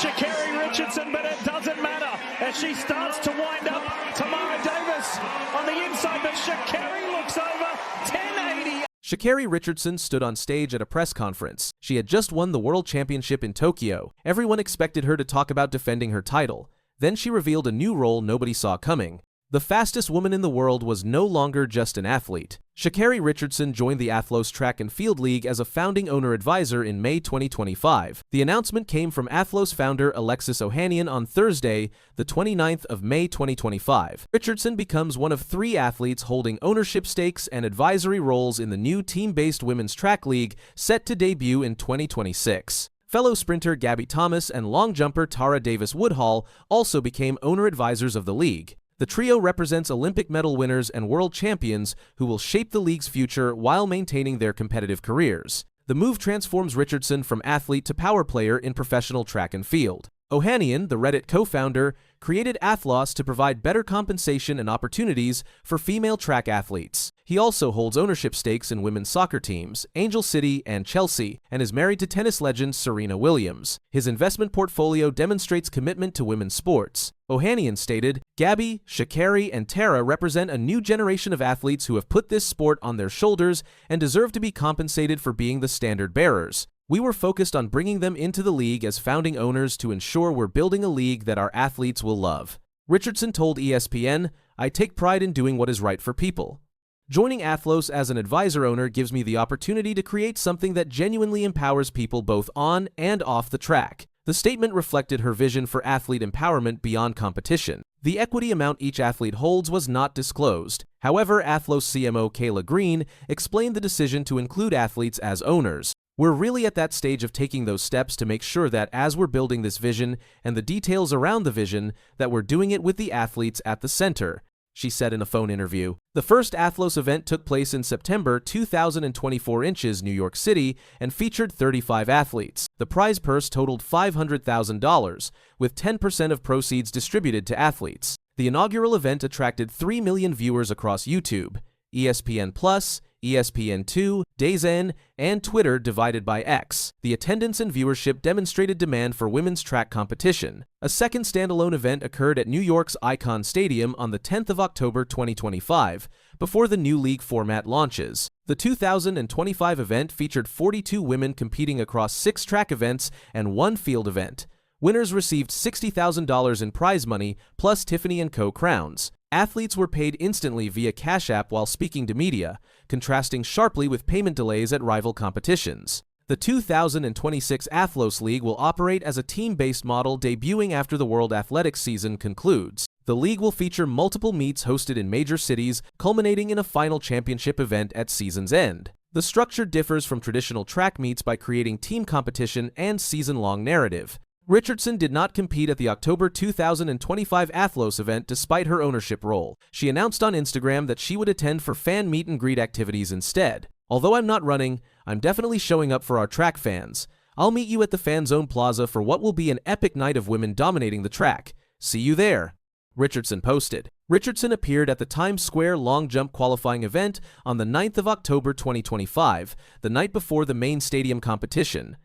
Sha'Carri Richardson, but it doesn't matter as she starts to wind up Tamara Davis on the inside, but Sha'Carri looks over 1080. Sha'Carri Richardson stood on stage at a press conference. She had just won the World Championship in Tokyo. Everyone expected her to talk about defending her title. Then she revealed a new role nobody saw coming. The fastest woman in the world was no longer just an athlete. Sha'Carri Richardson joined the Athlos Track and Field League as a founding owner-advisor in May 2025. The announcement came from Athlos founder Alexis Ohanian on Thursday, the 29th of May 2025. Richardson becomes one of 3 athletes holding ownership stakes and advisory roles in the new team-based women's track league set to debut in 2026. Fellow sprinter Gabby Thomas and long jumper Tara Davis-Woodhall also became owner-advisors of the league. The trio represents Olympic medal winners and world champions who will shape the league's future while maintaining their competitive careers. The move transforms Richardson from athlete to power player in professional track and field. Ohanian, the Reddit co-founder, created Athlos to provide better compensation and opportunities for female track athletes. He also holds ownership stakes in women's soccer teams, Angel City and Chelsea, and is married to tennis legend Serena Williams. His investment portfolio demonstrates commitment to women's sports. Ohanian stated, "Gabby, Sha'Carri, and Tara represent a new generation of athletes who have put this sport on their shoulders and deserve to be compensated for being the standard bearers. We were focused on bringing them into the league as founding owners to ensure we're building a league that our athletes will love." Richardson told ESPN, "I take pride in doing what is right for people. Joining Athlos as an advisor owner gives me the opportunity to create something that genuinely empowers people both on and off the track." The statement reflected her vision for athlete empowerment beyond competition. The equity amount each athlete holds was not disclosed. However, Athlos CMO Kayla Green explained the decision to include athletes as owners. "We're really at that stage of taking those steps to make sure that as we're building this vision and the details around the vision, that we're doing it with the athletes at the center," she said in a phone interview. The first Athlos event took place in September 2024 in New York City and featured 35 athletes. The prize purse totaled $500,000, with 10% of proceeds distributed to athletes. The inaugural event attracted 3 million viewers across YouTube, ESPN+, ESPN2, DAZN, and Twitter divided by X. The attendance and viewership demonstrated demand for women's track competition. A second standalone event occurred at New York's Icon Stadium on the 10th of October 2025, before the new league format launches. The 2025 event featured 42 women competing across 6 track events and 1 field event. Winners received $60,000 in prize money, plus Tiffany & Co. crowns. Athletes were paid instantly via Cash App while speaking to media, contrasting sharply with payment delays at rival competitions. The 2026 Athlos League will operate as a team-based model debuting after the World Athletics season concludes. The league will feature multiple meets hosted in major cities, culminating in a final championship event at season's end. The structure differs from traditional track meets by creating team competition and season-long narrative. Richardson did not compete at the October 2025 Athlos event despite her ownership role. She announced on Instagram that she would attend for fan meet and greet activities instead. "Although I'm not running, I'm definitely showing up for our track fans. I'll meet you at the Fan Zone Plaza for what will be an epic night of women dominating the track. See you there," Richardson posted. Richardson appeared at the Times Square long jump qualifying event on the 9th of October 2025, the night before the main stadium competition.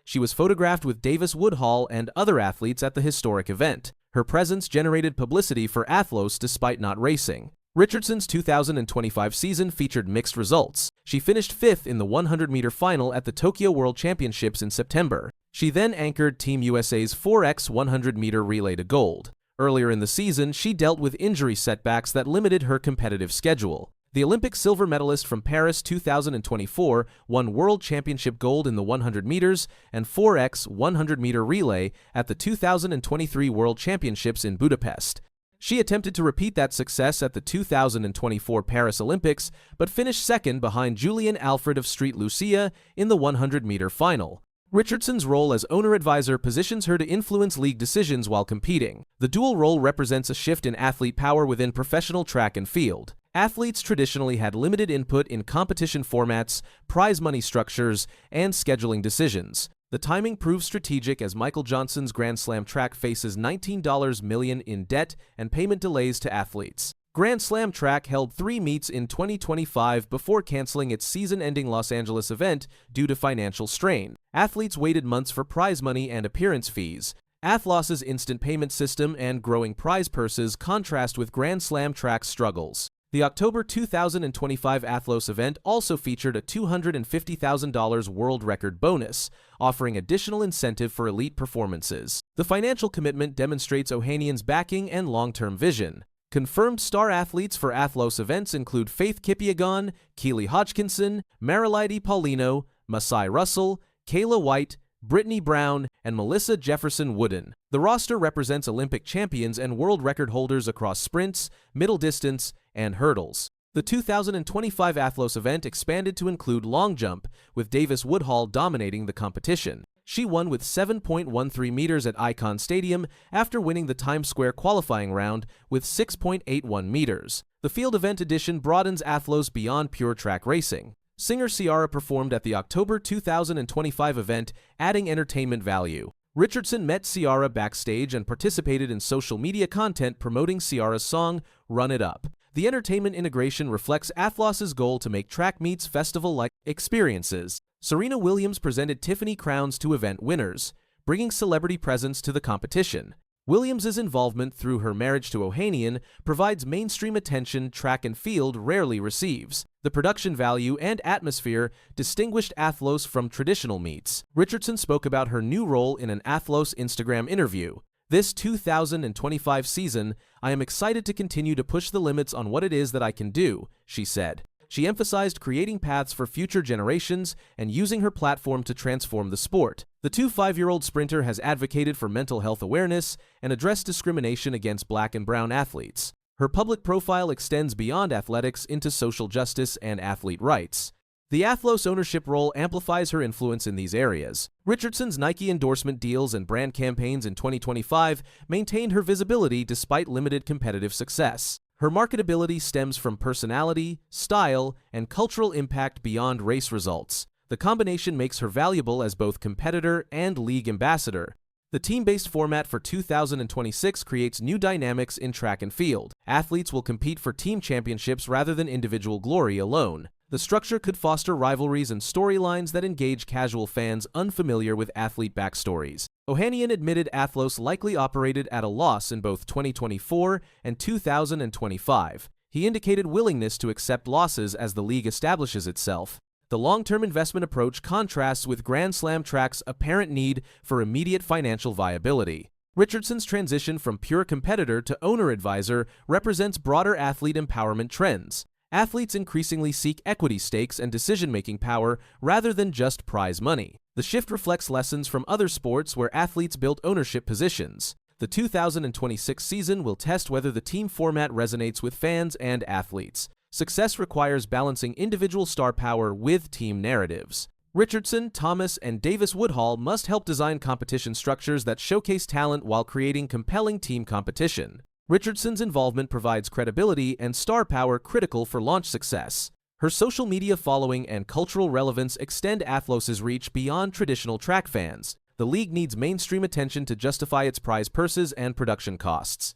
She was photographed with Davis-Woodhall and other athletes at the historic event. Her presence generated publicity for Athlos despite not racing. Richardson's 2025 season featured mixed results. She finished 5th in the 100-meter final at the Tokyo World Championships in September. She then anchored Team USA's 4x 100-meter relay to gold. Earlier in the season, she dealt with injury setbacks that limited her competitive schedule. The Olympic silver medalist from Paris 2024 won World Championship gold in the 100 meters and 4x 100-meter relay at the 2023 World Championships in Budapest. She attempted to repeat that success at the 2024 Paris Olympics, but finished second behind Julian Alfred of Street Lucia in the 100-meter final. Richardson's role as owner-advisor positions her to influence league decisions while competing. The dual role represents a shift in athlete power within professional track and field. Athletes traditionally had limited input in competition formats, prize money structures, and scheduling decisions. The timing proves strategic as Michael Johnson's Grand Slam track faces $19 million in debt and payment delays to athletes. Grand Slam track held 3 meets in 2025 before canceling its season-ending Los Angeles event due to financial strain. Athletes waited months for prize money and appearance fees. Athlos's instant payment system and growing prize purses contrast with Grand Slam track's struggles. The October 2025 Athlos event also featured a $250,000 world record bonus, offering additional incentive for elite performances. The financial commitment demonstrates Ohanian's backing and long-term vision. Confirmed star athletes for Athlos events include Faith Kipyegon, Keely Hodgkinson, Marilady Paulino, Masai Russell, Kayla White, Brittany Brown, and Melissa Jefferson Wooden. The roster represents Olympic champions and world record holders across sprints, middle distance, and hurdles. The 2025 Athlos event expanded to include long jump, with Davis-Woodhall dominating the competition. She won with 7.13 meters at Icon Stadium after winning the Times Square qualifying round with 6.81 meters. The field event edition broadens Athlos beyond pure track racing. Singer Ciara performed at the October 2025 event, adding entertainment value. Richardson met Ciara backstage and participated in social media content promoting Ciara's song, Run It Up. The entertainment integration reflects Athlos's goal to make track meets festival-like experiences. Serena Williams presented Tiffany crowns to event winners, bringing celebrity presence to the competition. Williams's involvement through her marriage to Ohanian provides mainstream attention track and field rarely receives. The production value and atmosphere distinguished Athlos from traditional meets. Richardson spoke about her new role in an Athlos Instagram interview. This 2025 season, I am excited to continue to push the limits on what it is that I can do, she said. She emphasized creating paths for future generations and using her platform to transform the sport. The 25-year-old sprinter has advocated for mental health awareness and addressed discrimination against Black and brown athletes. Her public profile extends beyond athletics into social justice and athlete rights. The Athlos ownership role amplifies her influence in these areas. Richardson's Nike endorsement deals and brand campaigns in 2025 maintained her visibility despite limited competitive success. Her marketability stems from personality, style, and cultural impact beyond race results. The combination makes her valuable as both competitor and league ambassador. The team-based format for 2026 creates new dynamics in track and field. Athletes will compete for team championships rather than individual glory alone. The structure could foster rivalries and storylines that engage casual fans unfamiliar with athlete backstories. Ohanian admitted Athlos likely operated at a loss in both 2024 and 2025. He indicated willingness to accept losses as the league establishes itself. The long-term investment approach contrasts with Grand Slam track's apparent need for immediate financial viability. Richardson's transition from pure competitor to owner advisor represents broader athlete empowerment trends. Athletes increasingly seek equity stakes and decision-making power rather than just prize money. The shift reflects lessons from other sports where athletes built ownership positions. The 2026 season will test whether the team format resonates with fans and athletes. Success requires balancing individual star power with team narratives. Richardson, Thomas, and Davis-Woodhall must help design competition structures that showcase talent while creating compelling team competition. Richardson's involvement provides credibility and star power critical for launch success. Her social media following and cultural relevance extend Athlos's reach beyond traditional track fans. The league needs mainstream attention to justify its prize purses and production costs.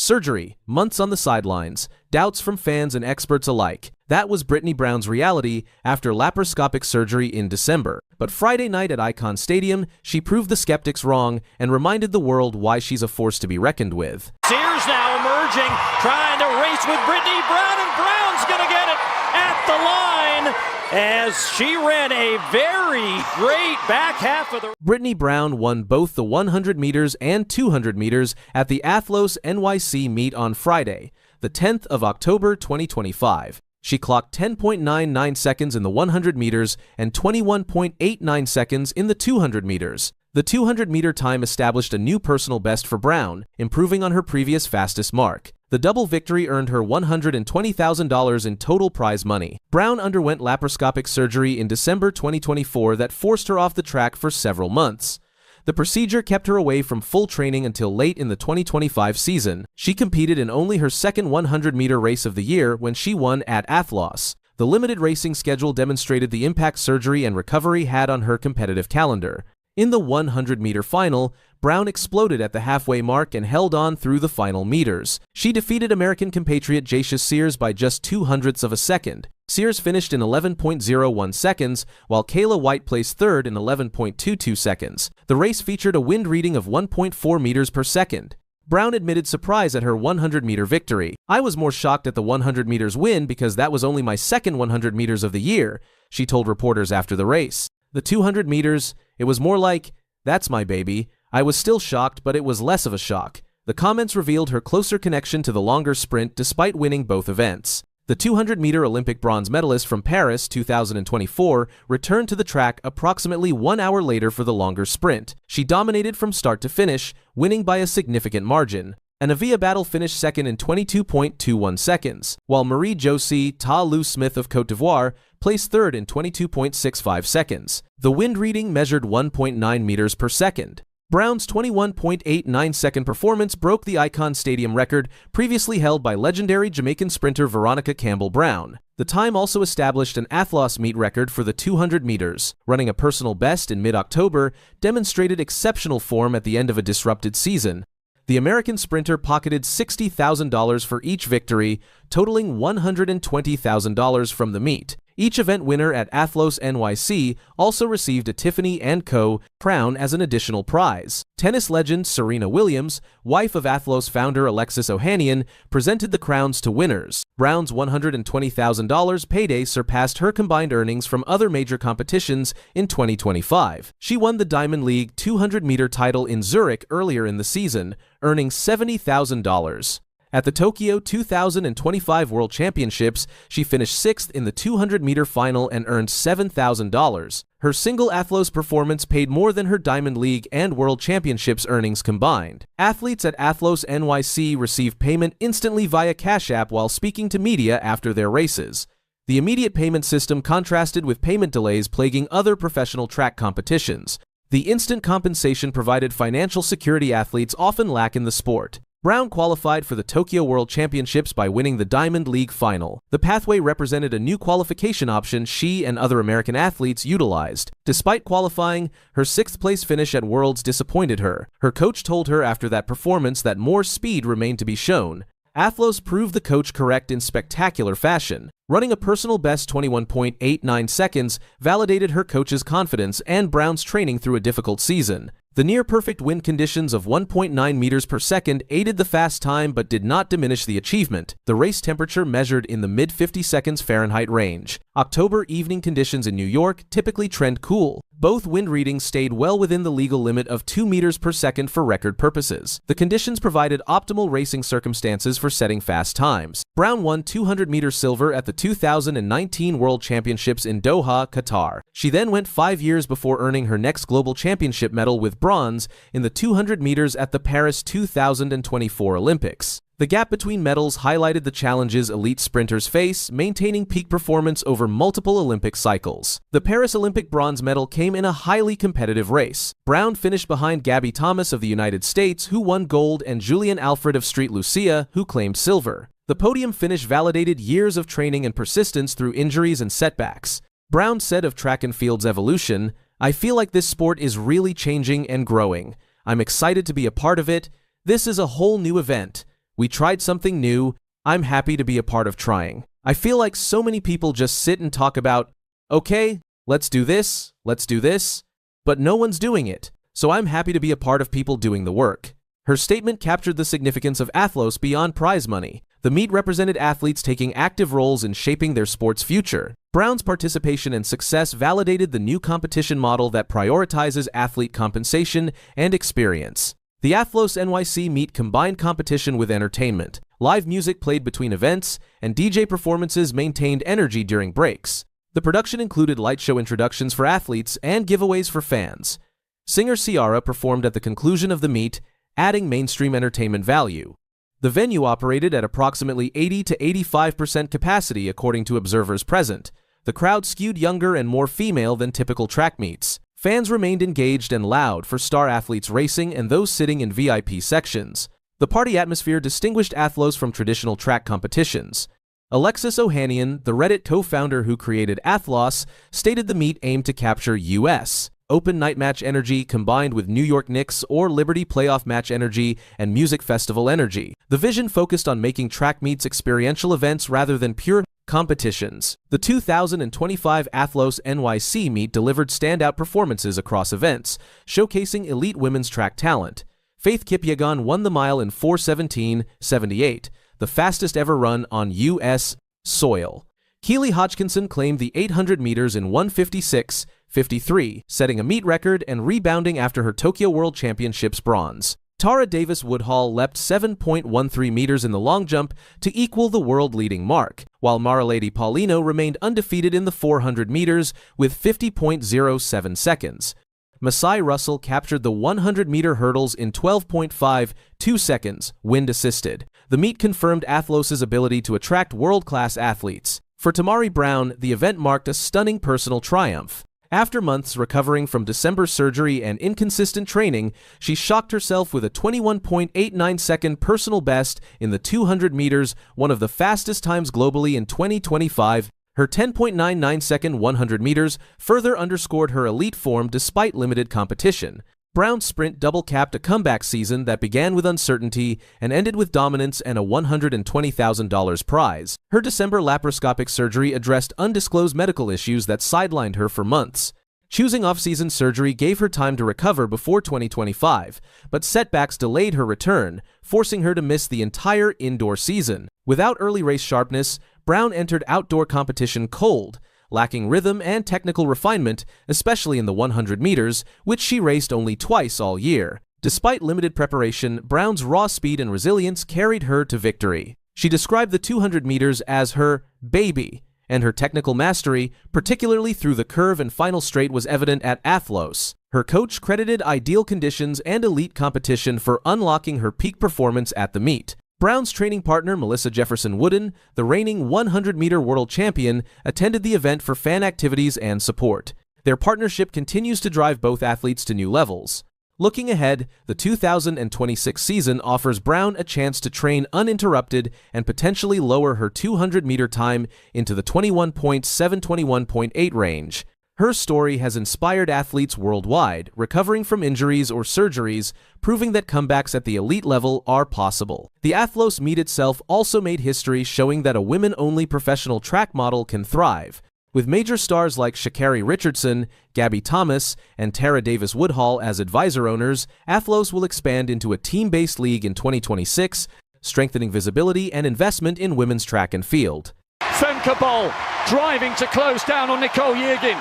Surgery, months on the sidelines, doubts from fans and experts alike. That was Brittany Brown's reality after laparoscopic surgery in December. But Friday night at Icon Stadium, she proved the skeptics wrong and reminded the world why she's a force to be reckoned with. Sears now emerging, trying to race with Brittany Brown, and Brown's going to get it at the line as she ran a very great back half of the... Brittany Brown won both the 100 meters and 200 meters at the Athlos NYC meet on Friday, the 10th of October 2025. She clocked 10.99 seconds in the 100 meters and 21.89 seconds in the 200 meters. The 200-meter time established a new personal best for Brown, improving on her previous fastest mark. The double victory earned her $120,000 in total prize money. Brown underwent laparoscopic surgery in December 2024 that forced her off the track for several months. The procedure kept her away from full training until late in the 2025 season. She competed in only her second 100-meter race of the year when she won at Athlos. The limited racing schedule demonstrated the impact surgery and recovery had on her competitive calendar. In the 100-meter final, Brown exploded at the halfway mark and held on through the final meters. She defeated American compatriot Jacia Sears by just 0.02 of a second. Sears finished in 11.01 seconds, while Kayla White placed third in 11.22 seconds. The race featured a wind reading of 1.4 meters per second. Brown admitted surprise at her 100-meter victory. "I was more shocked at the 100 meters win because that was only my second 100 meters of the year," she told reporters after the race. The 200 meters, it was more like, "That's my baby." "I was still shocked, but it was less of a shock." The comments revealed her closer connection to the longer sprint despite winning both events. The 200-meter Olympic bronze medalist from Paris 2024 returned to the track approximately 1 hour later for the longer sprint. She dominated from start to finish, winning by a significant margin. Anavia Battle finished second in 22.21 seconds, while Marie-Josie Ta-Lou Smith of Côte d'Ivoire placed third in 22.65 seconds. The wind reading measured 1.9 meters per second. Brown's 21.89-second performance broke the Icon Stadium record previously held by legendary Jamaican sprinter Veronica Campbell-Brown. The time also established an Athlos meet record for the 200 meters. Running a personal best in mid-October demonstrated exceptional form at the end of a disrupted season. The American sprinter pocketed $60,000 for each victory, totaling $120,000 from the meet. Each event winner at Athlos NYC also received a Tiffany & Co. crown as an additional prize. Tennis legend Serena Williams, wife of Athlos founder Alexis Ohanian, presented the crowns to winners. Brown's $120,000 payday surpassed her combined earnings from other major competitions in 2025. She won the Diamond League 200-meter title in Zurich earlier in the season, earning $70,000. At the Tokyo 2025 World Championships, she finished 6th in the 200-meter final and earned $7,000. Her single Athlos performance paid more than her Diamond League and World Championships earnings combined. Athletes at Athlos NYC receive payment instantly via Cash App while speaking to media after their races. The immediate payment system contrasted with payment delays plaguing other professional track competitions. The instant compensation provided financial security athletes often lack in the sport. Brown qualified for the Tokyo World Championships by winning the Diamond League final. The pathway represented a new qualification option she and other American athletes utilized. Despite qualifying, her 6th-place finish at Worlds disappointed her. Her coach told her after that performance that more speed remained to be shown. Athlos proved the coach correct in spectacular fashion. Running a personal best 21.89 seconds validated her coach's confidence and Brown's training through a difficult season. The near-perfect wind conditions of 1.9 meters per second aided the fast time but did not diminish the achievement. The race temperature measured in the mid-50 seconds Fahrenheit range. October evening conditions in New York typically trend cool. Both wind readings stayed well within the legal limit of 2 meters per second for record purposes. The conditions provided optimal racing circumstances for setting fast times. Brown won 200-meter silver at the 2019 World Championships in Doha, Qatar. She then went 5 years before earning her next global championship medal with bronze in the 200 meters at the Paris 2024 Olympics. The gap between medals highlighted the challenges elite sprinters face, maintaining peak performance over multiple Olympic cycles. The Paris Olympic bronze medal came in a highly competitive race. Brown finished behind Gabby Thomas of the United States, who won gold, and Julian Alfred of Street Lucia, who claimed silver. The podium finish validated years of training and persistence through injuries and setbacks. Brown said of track and field's evolution, "I feel like this sport is really changing and growing. I'm excited to be a part of it. This is a whole new event. We tried something new. I'm happy to be a part of trying. I feel like so many people just sit and talk about, okay, let's do this, but no one's doing it. So I'm happy to be a part of people doing the work." Her statement captured the significance of Athlos beyond prize money. The meet represented athletes taking active roles in shaping their sport's future. Brown's participation and success validated the new competition model that prioritizes athlete compensation and experience. The Athlos NYC meet combined competition with entertainment. Live music played between events, and DJ performances maintained energy during breaks. The production included light show introductions for athletes and giveaways for fans. Singer Ciara performed at the conclusion of the meet, adding mainstream entertainment value. The venue operated at approximately 80 to 85% capacity according to observers present. The crowd skewed younger and more female than typical track meets. Fans remained engaged and loud for star athletes racing and those sitting in VIP sections. The party atmosphere distinguished Athlos from traditional track competitions. Alexis Ohanian, the Reddit co-founder who created Athlos, stated the meet aimed to capture U.S. open night match energy combined with New York Knicks or Liberty playoff match energy and music festival energy. The vision focused on making track meets experiential events rather than pure competitions. The 2025 Athlos NYC meet delivered standout performances across events, showcasing elite women's track talent. Faith Kipyegon won the mile in 4:17.78, the fastest ever run on U.S. soil. Keely Hodgkinson claimed the 800 meters in 1:56.53, setting a meet record and rebounding after her Tokyo World Championships bronze. Tara Davis-Woodhall leapt 7.13 meters in the long jump to equal the world-leading mark, while Maralady Paulino remained undefeated in the 400 meters with 50.07 seconds. Masai Russell captured the 100-meter hurdles in 12.52 seconds, wind-assisted. The meet confirmed Athlos' ability to attract world-class athletes. For Brittany Brown, the event marked a stunning personal triumph. After months recovering from December surgery and inconsistent training, she shocked herself with a 21.89-second personal best in the 200 meters, one of the fastest times globally in 2025. Her 10.99-second 100 meters further underscored her elite form despite limited competition. Brown's sprint double-capped a comeback season that began with uncertainty and ended with dominance and a $120,000 prize. Her December laparoscopic surgery addressed undisclosed medical issues that sidelined her for months. Choosing off-season surgery gave her time to recover before 2025, but setbacks delayed her return, forcing her to miss the entire indoor season. Without early race sharpness, Brown entered outdoor competition cold, lacking rhythm and technical refinement, especially in the 100 meters, which she raced only twice all year. Despite limited preparation, Brown's raw speed and resilience carried her to victory. She described the 200 meters as her baby, and her technical mastery, particularly through the curve and final straight, was evident at Athlos. Her coach credited ideal conditions and elite competition for unlocking her peak performance at the meet. Brown's training partner, Melissa Jefferson-Wooden, the reigning 100-meter world champion, attended the event for fan activities and support. Their partnership continues to drive both athletes to new levels. Looking ahead, the 2026 season offers Brown a chance to train uninterrupted and potentially lower her 200-meter time into the 21.7-21.8 range. Her story has inspired athletes worldwide, recovering from injuries or surgeries, proving that comebacks at the elite level are possible. The Athlos meet itself also made history, showing that a women-only professional track model can thrive. With major stars like Sha'Carri Richardson, Gabby Thomas, and Tara Davis-Woodhall as advisor owners, Athlos will expand into a team-based league in 2026, strengthening visibility and investment in women's track and field. Femke Bol driving to close down on Nicole Yergin.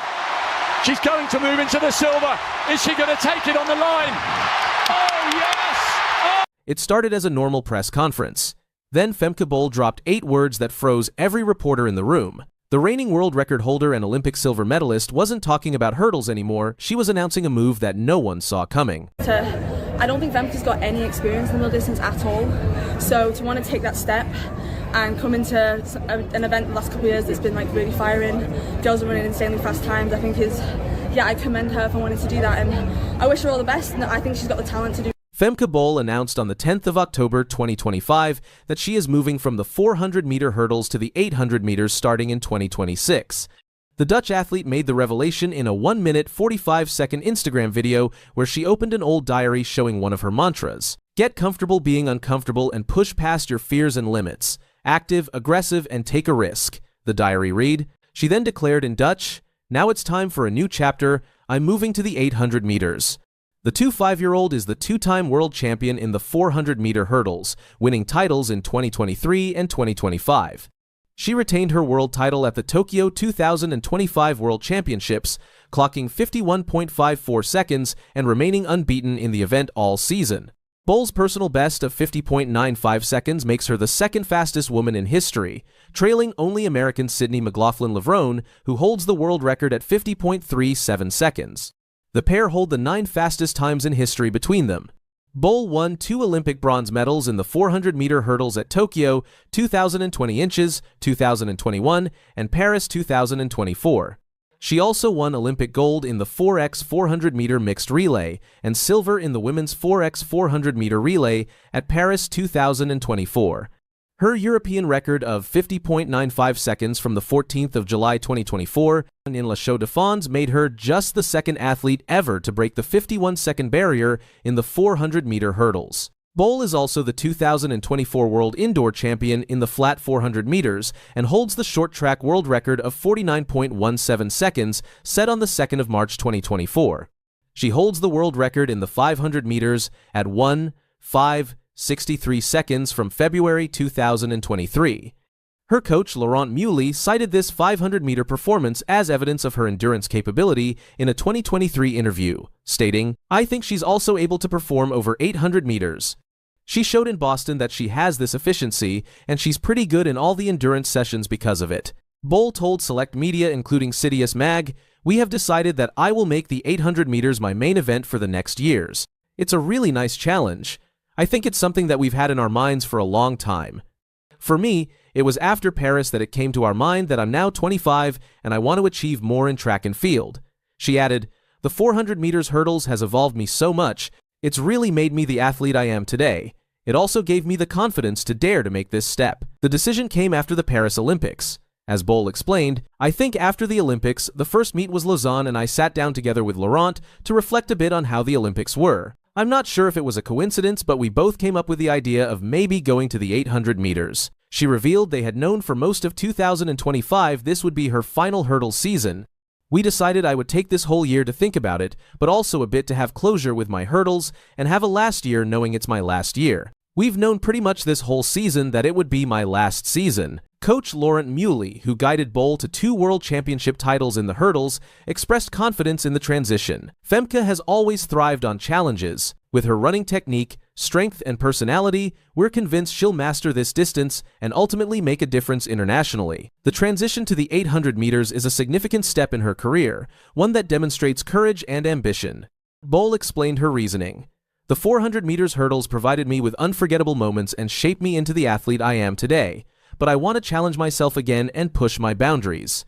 She's going to move into the silver. Is she going to take it on the line? Oh, yes! Oh. It started as a normal press conference. Then Femke Bol dropped 8 words that froze every reporter in the room. The reigning world record holder and Olympic silver medalist wasn't talking about hurdles anymore. She was announcing a move that no one saw coming. I don't think Femke's got any experience in the middle distance at all. So to want to take that step and come into an event the last couple of years that's been like really firing, girls are running insanely fast times, I think I commend her for wanting to do that, and I wish her all the best, and I think she's got the talent to do. Femke Bol announced on the 10th of October 2025 that she is moving from the 400-meter hurdles to the 800 meters starting in 2026. The Dutch athlete made the revelation in a 1-minute 45-second Instagram video where she opened an old diary showing one of her mantras. Get comfortable being uncomfortable and push past your fears and limits. Active, aggressive, and take a risk, the diary read. She then declared in Dutch, "Now it's time for a new chapter. I'm moving to the 800 meters." The 25-year-old is the 2-time world champion in the 400-meter hurdles, winning titles in 2023 and 2025. She retained her world title at the Tokyo 2025 World Championships, clocking 51.54 seconds and remaining unbeaten in the event all season. Bol's personal best of 50.95 seconds makes her the second fastest woman in history, trailing only American Sydney McLaughlin-Levrone, who holds the world record at 50.37 seconds. The pair hold the 9 fastest times in history between them. Bol won 2 Olympic bronze medals in the 400-meter hurdles at Tokyo 2020 inches, 2021, and Paris 2024. She also won Olympic gold in the 4x 400-meter mixed relay and silver in the women's 4x 400-meter relay at Paris 2024. Her European record of 50.95 seconds from the 14th of July 2024 in La Chaux de Fonds made her just the second athlete ever to break the 51-second barrier in the 400-meter hurdles. Bol is also the 2024 World Indoor Champion in the flat 400 meters and holds the short track world record of 49.17 seconds set on the 2nd of March 2024. She holds the world record in the 500 meters at 1:5:63 seconds from February 2023. Her coach, Laurent Muley, cited this 500-meter performance as evidence of her endurance capability in a 2023 interview, stating, "I think she's also able to perform over 800 meters. She showed in Boston that she has this efficiency, and she's pretty good in all the endurance sessions because of it." Bol told select media, including Citius Mag, "We have decided that I will make the 800 meters my main event for the next years. It's a really nice challenge. I think it's something that we've had in our minds for a long time. For me, it was after Paris that it came to our mind that I'm now 25 and I want to achieve more in track and field." She added, "The 400 meters hurdles has evolved me so much, it's really made me the athlete I am today. It also gave me the confidence to dare to make this step." The decision came after the Paris Olympics. As Bol explained, "I think after the Olympics, the first meet was Lausanne and I sat down together with Laurent to reflect a bit on how the Olympics were. I'm not sure if it was a coincidence, but we both came up with the idea of maybe going to the 800 meters. She revealed they had known for most of 2025 this would be her final hurdle season. "We decided I would take this whole year to think about it, but also a bit to have closure with my hurdles and have a last year knowing it's my last year. We've known pretty much this whole season that it would be my last season." Coach Laurent Muley, who guided Bol to 2 world championship titles in the hurdles, expressed confidence in the transition. "Femke has always thrived on challenges. With her running technique, strength, and personality, we're convinced she'll master this distance and ultimately make a difference internationally." The transition to the 800 meters is a significant step in her career, one that demonstrates courage and ambition. Bol explained her reasoning. "The 400 meters hurdles provided me with unforgettable moments and shaped me into the athlete I am today. But I want to challenge myself again and push my boundaries.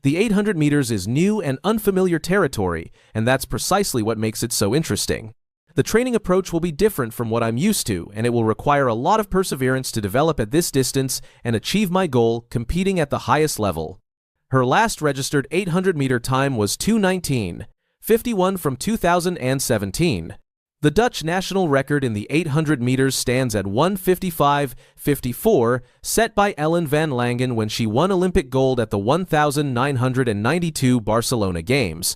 The 800 meters is new and unfamiliar territory, and that's precisely what makes it so interesting. The training approach will be different from what I'm used to, and it will require a lot of perseverance to develop at this distance and achieve my goal, competing at the highest level." Her last registered 800-meter time was 2:19:51 from 2017. The Dutch national record in the 800 meters stands at 1:55:54, set by Ellen van Langen when she won Olympic gold at the 1992 Barcelona Games.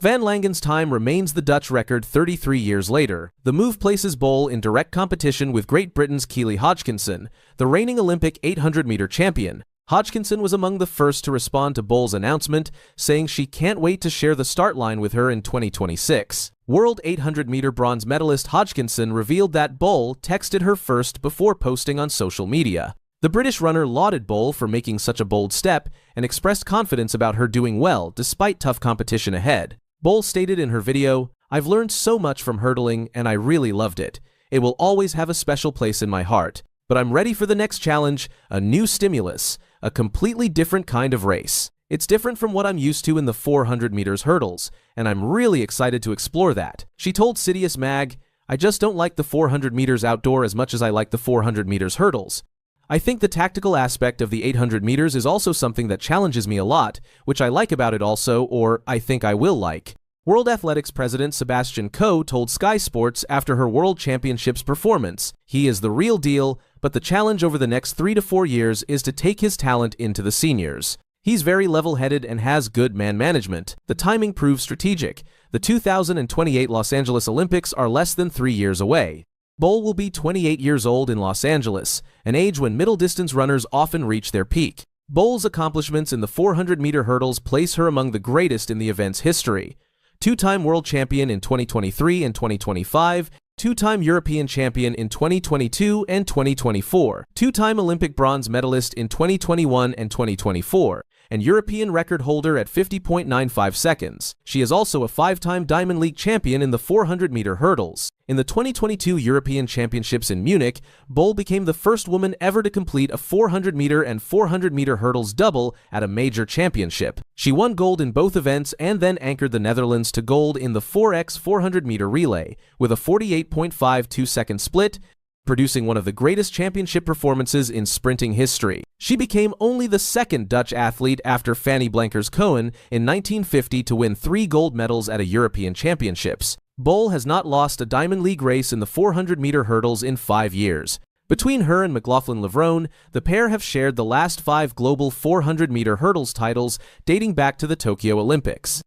Van Langen's time remains the Dutch record 33 years later. The move places Bol in direct competition with Great Britain's Keely Hodgkinson, the reigning Olympic 800-meter champion. Hodgkinson was among the first to respond to Bol's announcement, saying she can't wait to share the start line with her in 2026. World 800-meter bronze medalist Hodgkinson revealed that Bol texted her first before posting on social media. The British runner lauded Bol for making such a bold step and expressed confidence about her doing well despite tough competition ahead. Bol stated in her video, "I've learned so much from hurdling and I really loved it. It will always have a special place in my heart. But I'm ready for the next challenge, a new stimulus, a completely different kind of race. It's different from what I'm used to in the 400 meters hurdles, and I'm really excited to explore that." She told Citius Mag, "I just don't like the 400 meters outdoor as much as I like the 400 meters hurdles. I think the tactical aspect of the 800 meters is also something that challenges me a lot, which I like about it also, or I think I will like." World Athletics President Sebastian Coe told Sky Sports after her World Championships performance, "He is the real deal, but the challenge over the next 3 to 4 years is to take his talent into the seniors. He's very level-headed and has good man management. The timing proves strategic. The 2028 Los Angeles Olympics are less than 3 years away." Bol will be 28 years old in Los Angeles, an age when middle-distance runners often reach their peak. Bol's accomplishments in the 400-meter hurdles place her among the greatest in the event's history. Two-time world champion in 2023 and 2025, two-time European champion in 2022 and 2024, two-time Olympic bronze medalist in 2021 and 2024, and European record holder at 50.95 seconds. She is also a 5-time Diamond League champion in the 400-meter hurdles. In the 2022 European Championships in Munich, Bol became the first woman ever to complete a 400-meter and 400-meter hurdles double at a major championship. She won gold in both events and then anchored the Netherlands to gold in the 4x 400-meter relay, with a 48.52-second split, producing one of the greatest championship performances in sprinting history. She became only the second Dutch athlete after Fanny Blankers-Koen in 1950 to win 3 gold medals at a European Championships. Bol has not lost a Diamond League race in the 400-meter hurdles in 5 years. Between her and McLaughlin Levrone, the pair have shared the last 5 global 400-meter hurdles titles dating back to the Tokyo Olympics.